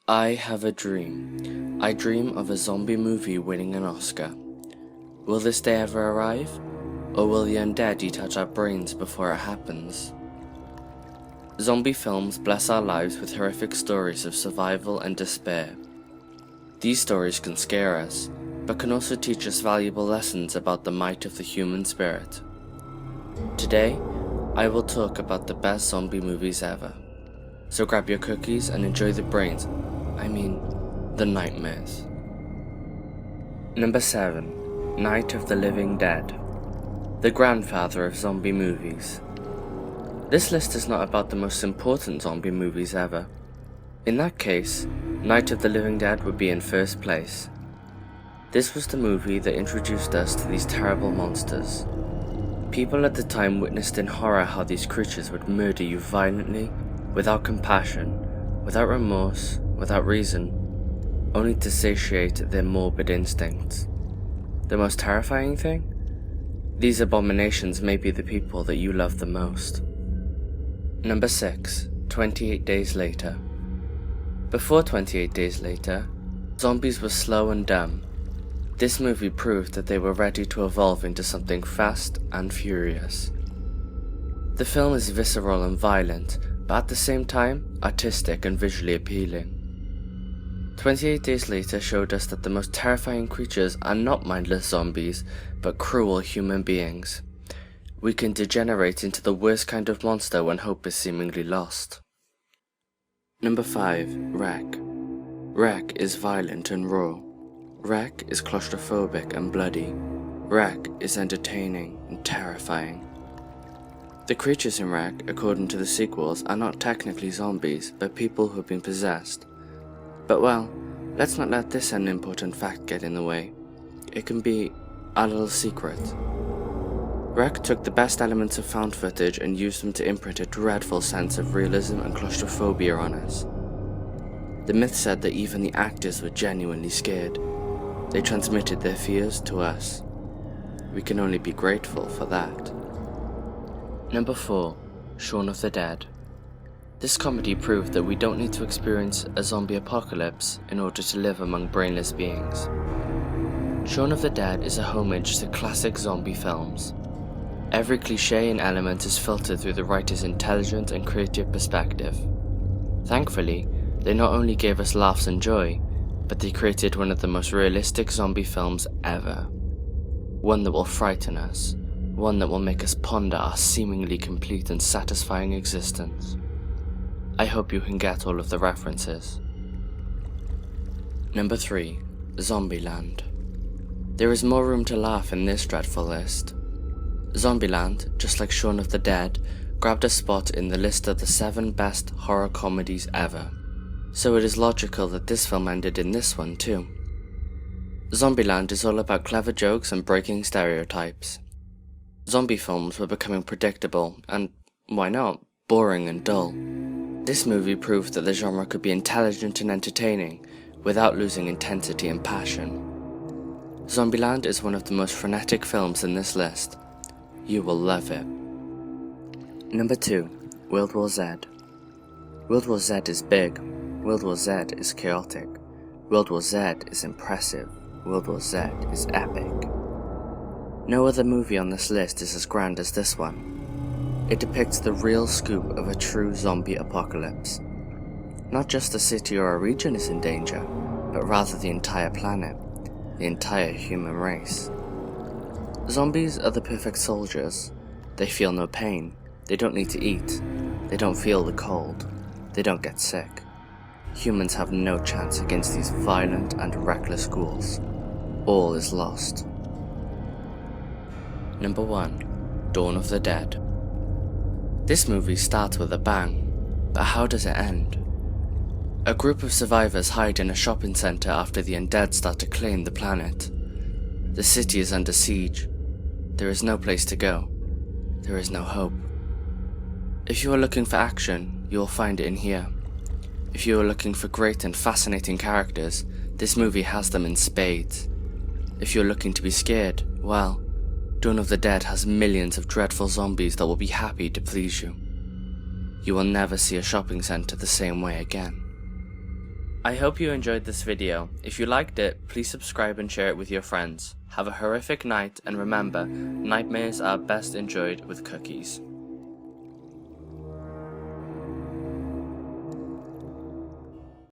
I have a dream. I dream of a zombie movie winning an Oscar. Will this day ever arrive? Or will the undead eat out our brains before it happens? Zombie films bless our lives with horrific stories of survival and despair. These stories can scare us, but can also teach us valuable lessons about the might of the human spirit. Today, I will talk about the best zombie movies ever. So grab your cookies and enjoy the the nightmares. Number 7. Night of the Living Dead. The grandfather of zombie movies. This list is not about the most important zombie movies ever. In that case, Night of the Living Dead would be in first place. This was the movie that introduced us to these terrible monsters. People at the time witnessed in horror how these creatures would murder you violently, without compassion, without remorse, without reason, only to satiate their morbid instincts. The most terrifying thing? These abominations may be the people that you love the most. Number 6. 28 Days Later. Before 28 Days Later, zombies were slow and dumb. This movie proved that they were ready to evolve into something fast and furious. The film is visceral and violent, but at the same time, artistic and visually appealing. 28 Days Later showed us that the most terrifying creatures are not mindless zombies, but cruel human beings. We can degenerate into the worst kind of monster when hope is seemingly lost. Number 5. Wreck. Wreck is violent and raw. Wreck is claustrophobic and bloody. Wreck is entertaining and terrifying. The creatures in Wreck, according to the sequels, are not technically zombies, but people who have been possessed. But well, let's not let this unimportant fact get in the way. It can be our little secret. Wreck took the best elements of found footage and used them to imprint a dreadful sense of realism and claustrophobia on us. The myth said that even the actors were genuinely scared. They transmitted their fears to us. We can only be grateful for that. Number 4. Shaun of the Dead. This comedy proved that we don't need to experience a zombie apocalypse in order to live among brainless beings. Shaun of the Dead is a homage to classic zombie films. Every cliché and element is filtered through the writer's intelligent and creative perspective. Thankfully, they not only gave us laughs and joy, but they created one of the most realistic zombie films ever. One that will frighten us, one that will make us ponder our seemingly complete and satisfying existence. I hope you can get all of the references. Number 3. Zombieland. There is more room to laugh in this dreadful list. Zombieland, just like Shaun of the Dead, grabbed a spot in the list of the 7 best horror comedies ever. So it is logical that this film ended in this one too. Zombieland is all about clever jokes and breaking stereotypes. Zombie films were becoming predictable and, why not, boring and dull. This movie proved that the genre could be intelligent and entertaining without losing intensity and passion. Zombieland is one of the most frenetic films in this list. You will love it. Number 2. World War Z. World War Z is big. World War Z is chaotic. World War Z is impressive. World War Z is epic. No other movie on this list is as grand as this one. It depicts the real scoop of a true zombie apocalypse. Not just a city or a region is in danger, but rather the entire planet, the entire human race. Zombies are the perfect soldiers. They feel no pain, they don't need to eat, they don't feel the cold, they don't get sick. Humans have no chance against these violent and reckless ghouls. All is lost. Number 1. Dawn of the Dead. This movie starts with a bang, but how does it end? A group of survivors hide in a shopping center after the undead start to claim the planet. The city is under siege. There is no place to go. There is no hope. If you are looking for action, you will find it in here. If you are looking for great and fascinating characters, this movie has them in spades. If you are looking to be scared, well, Dawn of the Dead has millions of dreadful zombies that will be happy to please you. You will never see a shopping center the same way again. I hope you enjoyed this video. If you liked it, please subscribe and share it with your friends. Have a horrific night, and remember, nightmares are best enjoyed with cookies.